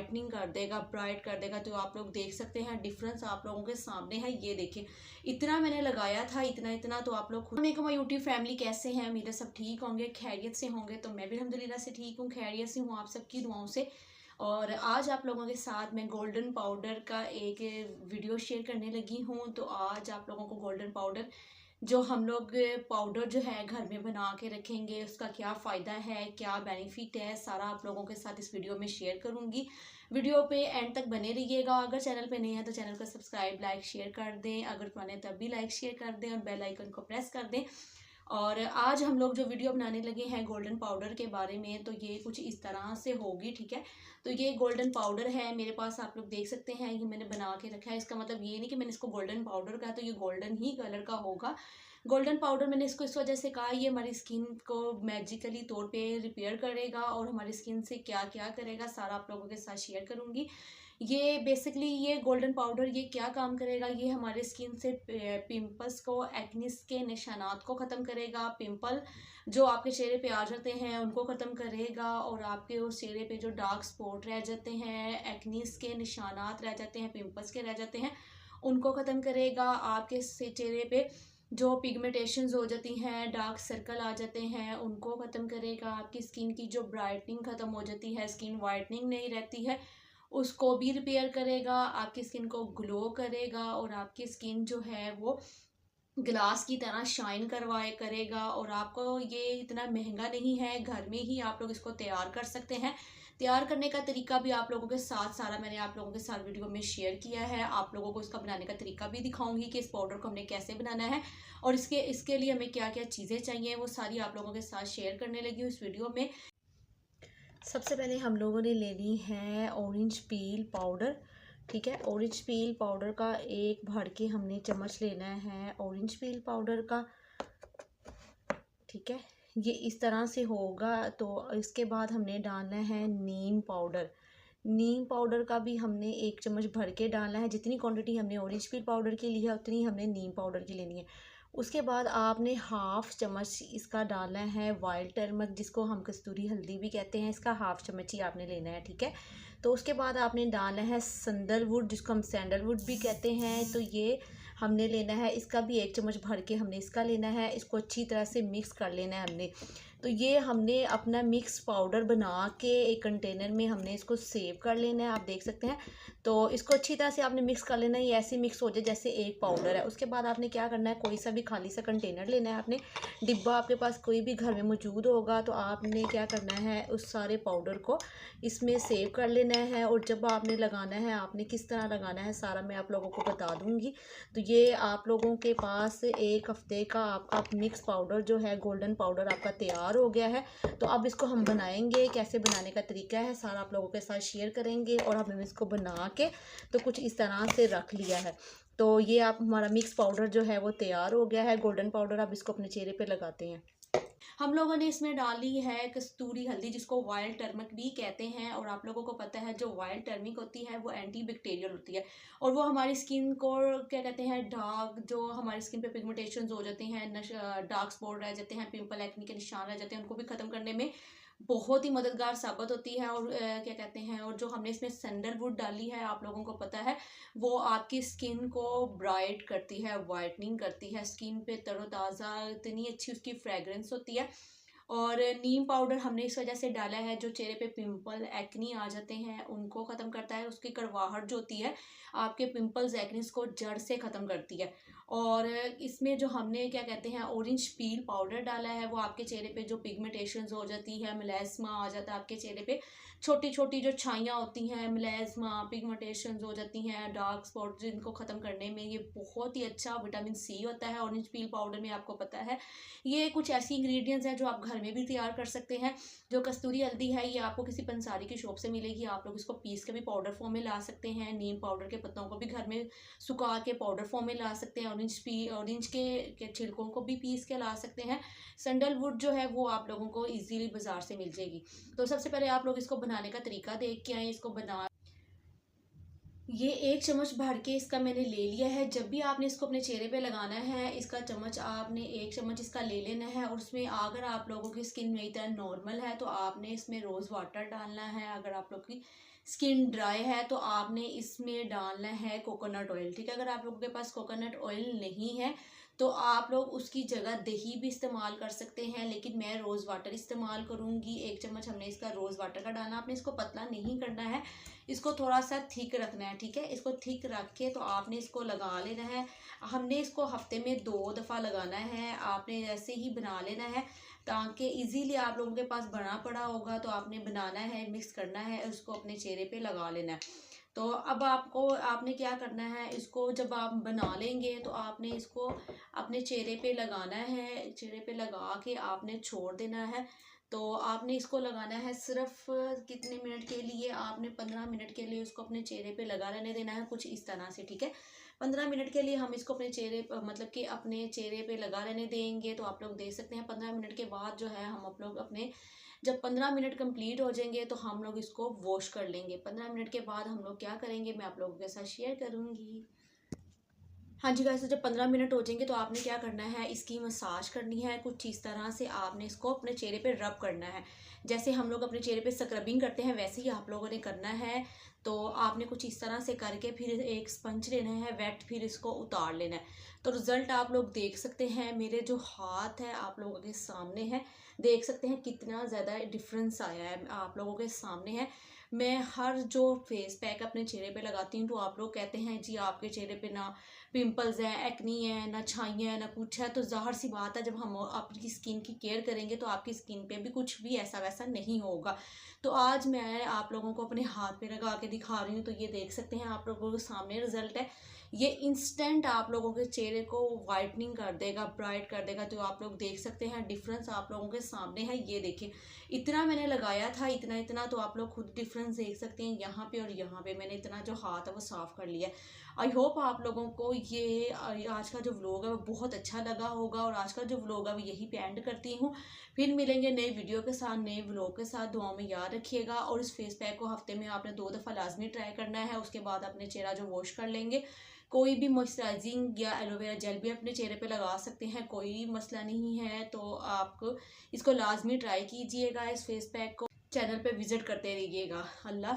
Brightening कर देगा, bright कर देगा। तो आप लोग देख सकते हैं डिफरेंस आप लोगों के सामने है। ये देखिए इतना मैंने लगाया था, इतना तो आप लोग खुद। मेरे यूट्यूब फैमिली कैसे हैं, मेरे सब ठीक होंगे, खैरियत से होंगे। तो मैं भी अल्हम्दुलिल्लाह से ठीक हूँ, खैरियत से हूँ आप सबकी दुआओं से। और आज आप लोगों के साथ मैं गोल्डन पाउडर का एक वीडियो शेयर करने लगी हूँ। तो आज आप लोगों को गोल्डन पाउडर जो हम लोग पाउडर जो है घर में बना के रखेंगे, उसका क्या फ़ायदा है, क्या बेनिफिट है, सारा आप लोगों के साथ इस वीडियो में शेयर करूँगी। वीडियो पे एंड तक बने रहिएगा। अगर चैनल पे नहीं है तो चैनल को सब्सक्राइब, लाइक, शेयर कर दें। अगर पुराने तब भी लाइक शेयर कर दें और बेल आइकन को प्रेस कर दें। और आज हम लोग जो वीडियो बनाने लगे हैं गोल्डन पाउडर के बारे में, तो ये कुछ इस तरह से होगी, ठीक है। तो ये गोल्डन पाउडर है मेरे पास, आप लोग देख सकते हैं, ये मैंने बना के रखा है। इसका मतलब ये नहीं कि मैंने इसको गोल्डन पाउडर कहा तो ये गोल्डन ही कलर का होगा। गोल्डन पाउडर मैंने इसको इस वजह से कहा, ये हमारी स्किन को मैजिकली तौर पे रिपेयर करेगा और हमारी स्किन से क्या क्या करेगा सारा आप लोगों के साथ शेयर करूँगी। ये बेसिकली ये गोल्डन पाउडर ये क्या काम करेगा, ये हमारे स्किन से पिंपल्स को, एक्निस के निशानात को ख़त्म करेगा। पिंपल जो आपके चेहरे पे आ जाते हैं उनको ख़त्म करेगा और आपके उस चेहरे पे जो डार्क स्पॉट रह जाते हैं, एक्निस के निशानात रह जाते हैं, पिंपल्स के रह जाते हैं, उनको ख़त्म करेगा। आपके चेहरे पे जो पिगमेंटेशंस हो जाती हैं, डार्क सर्कल आ जाते हैं, उनको ख़त्म करेगा। आपकी स्किन की जो ब्राइटनिंग ख़त्म हो जाती है, स्किन वाइटनिंग नहीं रहती है, उसको भी रिपेयर करेगा। आपकी स्किन को ग्लो करेगा और आपकी स्किन जो है वो ग्लास की तरह शाइन करवाए करेगा। और आपको ये इतना महंगा नहीं है, घर में ही आप लोग इसको तैयार कर सकते हैं। तैयार करने का तरीका भी आप लोगों के साथ सारा मैंने आप लोगों के साथ वीडियो में शेयर किया है। आप लोगों को इसका बनाने का तरीका भी दिखाऊंगी कि इस पाउडर को हमने कैसे बनाना है और इसके लिए हमें क्या क्या चीज़ें चाहिए, वो सारी आप लोगों के साथ शेयर करने लगी हूँ इस वीडियो में। सबसे पहले हम लोगों ने लेनी है ऑरेंज पील पाउडर, ठीक है। ऑरेंज पील पाउडर का एक भर के हमने चम्मच लेना है ऑरेंज पील पाउडर का, ठीक है। ये इस तरह से होगा। तो इसके बाद हमने डालना है नीम पाउडर। नीम पाउडर का भी हमने एक चम्मच भर के डालना है। जितनी क्वांटिटी हमने ऑरेंज पील पाउडर की ली है उतनी हमने नीम पाउडर की लेनी है। उसके बाद आपने हाफ़ चम्मच इसका डालना है वाइल्ड टर्मरिक, जिसको हम कस्तूरी हल्दी भी कहते हैं, इसका हाफ़ चम्मच ही आपने लेना है, ठीक है। तो उसके बाद आपने डालना है सैंडलवुड, जिसको हम सैंडलवुड भी कहते हैं, तो ये हमने लेना है। इसका भी एक चम्मच भर के हमने इसका लेना है। इसको अच्छी तरह से मिक्स कर लेना है हमने। तो ये हमने अपना मिक्स पाउडर बना के एक कंटेनर में हमने इसको सेव कर लेना है, आप देख सकते हैं। तो इसको अच्छी तरह से आपने मिक्स कर लेना है, ये ऐसे मिक्स हो जाए जैसे एक पाउडर है। उसके बाद आपने क्या करना है, कोई सा भी खाली सा कंटेनर लेना है, आपने डिब्बा आपके पास कोई भी घर में मौजूद होगा, तो आपने क्या करना है उस सारे पाउडर को इसमें सेव कर लेना है। और जब आपने लगाना है, आपने किस तरह लगाना है सारा मैं आप लोगों को बता दूँगी। तो ये आप लोगों के पास एक हफ्ते का आपका मिक्स पाउडर जो है गोल्डन पाउडर आपका तैयार हो गया है। तो अब इसको हम बनाएंगे, कैसे बनाने का तरीका है सारा आप लोगों के साथ शेयर करेंगे। और हमने इसको बना के तो कुछ इस तरह से रख लिया है। तो ये आप हमारा मिक्स पाउडर जो है वो तैयार हो गया है गोल्डन पाउडर। अब इसको अपने चेहरे पे लगाते हैं। हम लोगों ने इसमें डाली है कस्तूरी हल्दी, जिसको वाइल्ड टर्मरिक भी कहते हैं। और आप लोगों को पता है जो वाइल्ड टर्मरिक होती है वो एंटी बैक्टीरियल होती है और वो हमारी स्किन को क्या कहते हैं, डार्क जो हमारी स्किन पे पिगमेंटेशंस हो जाते हैं, डार्क स्पॉट रह जाते हैं, पिंपल एक्ने के निशान रह जाते हैं, उनको भी ख़त्म करने में बहुत ही मददगार साबित होती है। और क्या कहते हैं, और जो हमने इसमें सैंडलवुड डाली है आप लोगों को पता है वो आपकी स्किन को ब्राइट करती है, वाइटनिंग करती है, स्किन पे तरोताज़ा, इतनी अच्छी उसकी फ्रेगरेंस होती है। और नीम पाउडर हमने इस वजह से डाला है, जो चेहरे पे पिंपल एक्नी आ जाते हैं उनको ख़त्म करता है। उसकी कड़वाहट जो होती है आपके पिंपल्स एक्नीस को जड़ से ख़त्म करती है। और इसमें जो हमने क्या कहते हैं ऑरेंज पील पाउडर डाला है, वो आपके चेहरे पे जो पिगमेंटेशंस हो जाती है, मेलास्मा आ जाता है आपके चेहरे पे, छोटी छोटी जो छाइयाँ होती हैं, मेलास्मा, पिगमेंटेशंस हो जाती हैं, डार्क स्पॉट, जिनको ख़त्म करने में ये बहुत ही अच्छा विटामिन सी होता है ऑरेंज पील पाउडर में, आपको पता है। ये कुछ ऐसी इंग्रेडिएंट्स हैं जो आप घर में भी तैयार कर सकते हैं। जो कस्तूरी हल्दी है ये आपको किसी पंसारी की शॉप से मिलेगी, आप लोग इसको पीस के भी पाउडर फॉर्म में ला सकते हैं। नीम पाउडर के पत्तों को भी घर में सुखा के पाउडर फॉर्म में ला सकते हैं। ऑरेंज के छिलकों को भी पीस के ला सकते हैं। सैंडलवुड जो है वो आप लोगों को इजीली बाजार से मिल जाएगी। तो सबसे पहले आप लोग इसको बनाने का तरीका देख के आए। इसको बना ये एक चम्मच भर के इसका मैंने ले लिया है। जब भी आपने इसको अपने चेहरे पे लगाना है, इसका चम्मच आपने एक चम्मच इसका ले लेना है। और उसमें अगर आप लोगों की स्किन मेरी तरह नॉर्मल है तो आपने इसमें रोज़ वाटर डालना है। अगर आप लोग की स्किन ड्राई है तो आपने इसमें डालना है कोकोनट ऑयल, ठीक है। अगर आप लोगों के पास कोकोनट ऑयल नहीं है तो आप लोग उसकी जगह दही भी इस्तेमाल कर सकते हैं, लेकिन मैं रोज़ वाटर इस्तेमाल करूँगी। 1 चम्मच हमने इसका रोज़ वाटर का डालना। आपने इसको पतला नहीं करना है, इसको थोड़ा सा थिक रखना है, ठीक है। इसको थिक रख के तो आपने इसको लगा लेना है। हमने इसको हफ्ते में 2 दफ़ा लगाना है। आपने ऐसे ही बना लेना है ताकि इजीली आप लोगों के पास बना पड़ा होगा तो आपने बनाना है, मिक्स करना है, उसको अपने चेहरे पे लगा लेना है। तो अब आपने क्या करना है, इसको जब आप बना लेंगे तो आपने इसको अपने चेहरे पे लगाना है। चेहरे पे लगा के आपने छोड़ देना है। तो आपने इसको लगाना है सिर्फ कितने मिनट के लिए, आपने 15 मिनट के लिए उसको अपने चेहरे पे लगा रहने देना है, कुछ इस तरह से, ठीक है। 15 मिनट के लिए हम इसको अपने चेहरे पर मतलब कि अपने चेहरे पे लगा रहने देंगे। तो आप लोग देख सकते हैं 15 मिनट के बाद जो है हम आप लोग अपने, जब 15 मिनट कंप्लीट हो जाएंगे तो हम लोग इसको वॉश कर लेंगे। 15 मिनट के बाद हम लोग क्या करेंगे मैं आप लोगों के साथ शेयर करूँगी। हाँ जी गाइस, तो जब 15 मिनट हो जाएंगे तो आपने क्या करना है, इसकी मसाज करनी है। कुछ इस तरह से आपने इसको अपने चेहरे पे रब करना है। जैसे हम लोग अपने चेहरे पे स्क्रबिंग करते हैं वैसे ही आप लोगों ने करना है। तो आपने कुछ इस तरह से करके फिर एक स्पंज लेना है वेट, फिर इसको उतार लेना है। तो रिज़ल्ट आप लोग देख सकते हैं, मेरे जो हाथ है आप लोगों के सामने है, देख सकते हैं कितना ज़्यादा डिफरेंस आया है, आप लोगों के सामने है। मैं हर जो फेस पैक अपने चेहरे पे लगाती हूँ तो आप लोग कहते हैं जी आपके चेहरे पे ना पिंपल्स हैं, एक्नी है, ना छाइयाँ हैं, ना कुछ है। तो ज़ाहिर सी बात है जब हम आपकी स्किन की केयर करेंगे तो आपकी स्किन पे भी कुछ भी ऐसा वैसा नहीं होगा। तो आज मैं आप लोगों को अपने हाथ पे लगा के दिखा रही हूँ। तो ये देख सकते हैं आप लोगों के सामने रिजल्ट है। ये इंस्टेंट आप लोगों के चेहरे को वाइटनिंग कर देगा, ब्राइट कर देगा। तो आप लोग देख सकते हैं डिफरेंस आप लोगों के सामने है। ये देखिए इतना मैंने लगाया था, इतना इतना, तो आप लोग खुद डिफरेंस देख सकते हैं यहाँ पे और यहाँ पे। मैंने इतना जो हाथ है वो साफ कर लिया। आई होप आप लोगों को ये आज का जो व्लॉग है वो बहुत अच्छा लगा होगा। और आज का जो व्लॉग है वो यही पे एंड करती हूँ। फिर मिलेंगे नए वीडियो के साथ, नए व्लॉग के साथ। दुआ में याद रखिएगा। और इस फेस पैक को हफ्ते में आपने 2 दफ़ा लाजमी ट्राई करना है। उसके बाद अपने चेहरा जो वॉश कर लेंगे। कोई भी मॉइस्चराइजिंग या एलोवेरा जेल भी अपने चेहरे पे लगा सकते हैं, कोई मसला नहीं है। तो आप इसको लाजमी ट्राई कीजिएगा, इस फेस पैक को। चैनल पे विजिट करते रहिएगा। अल्लाह।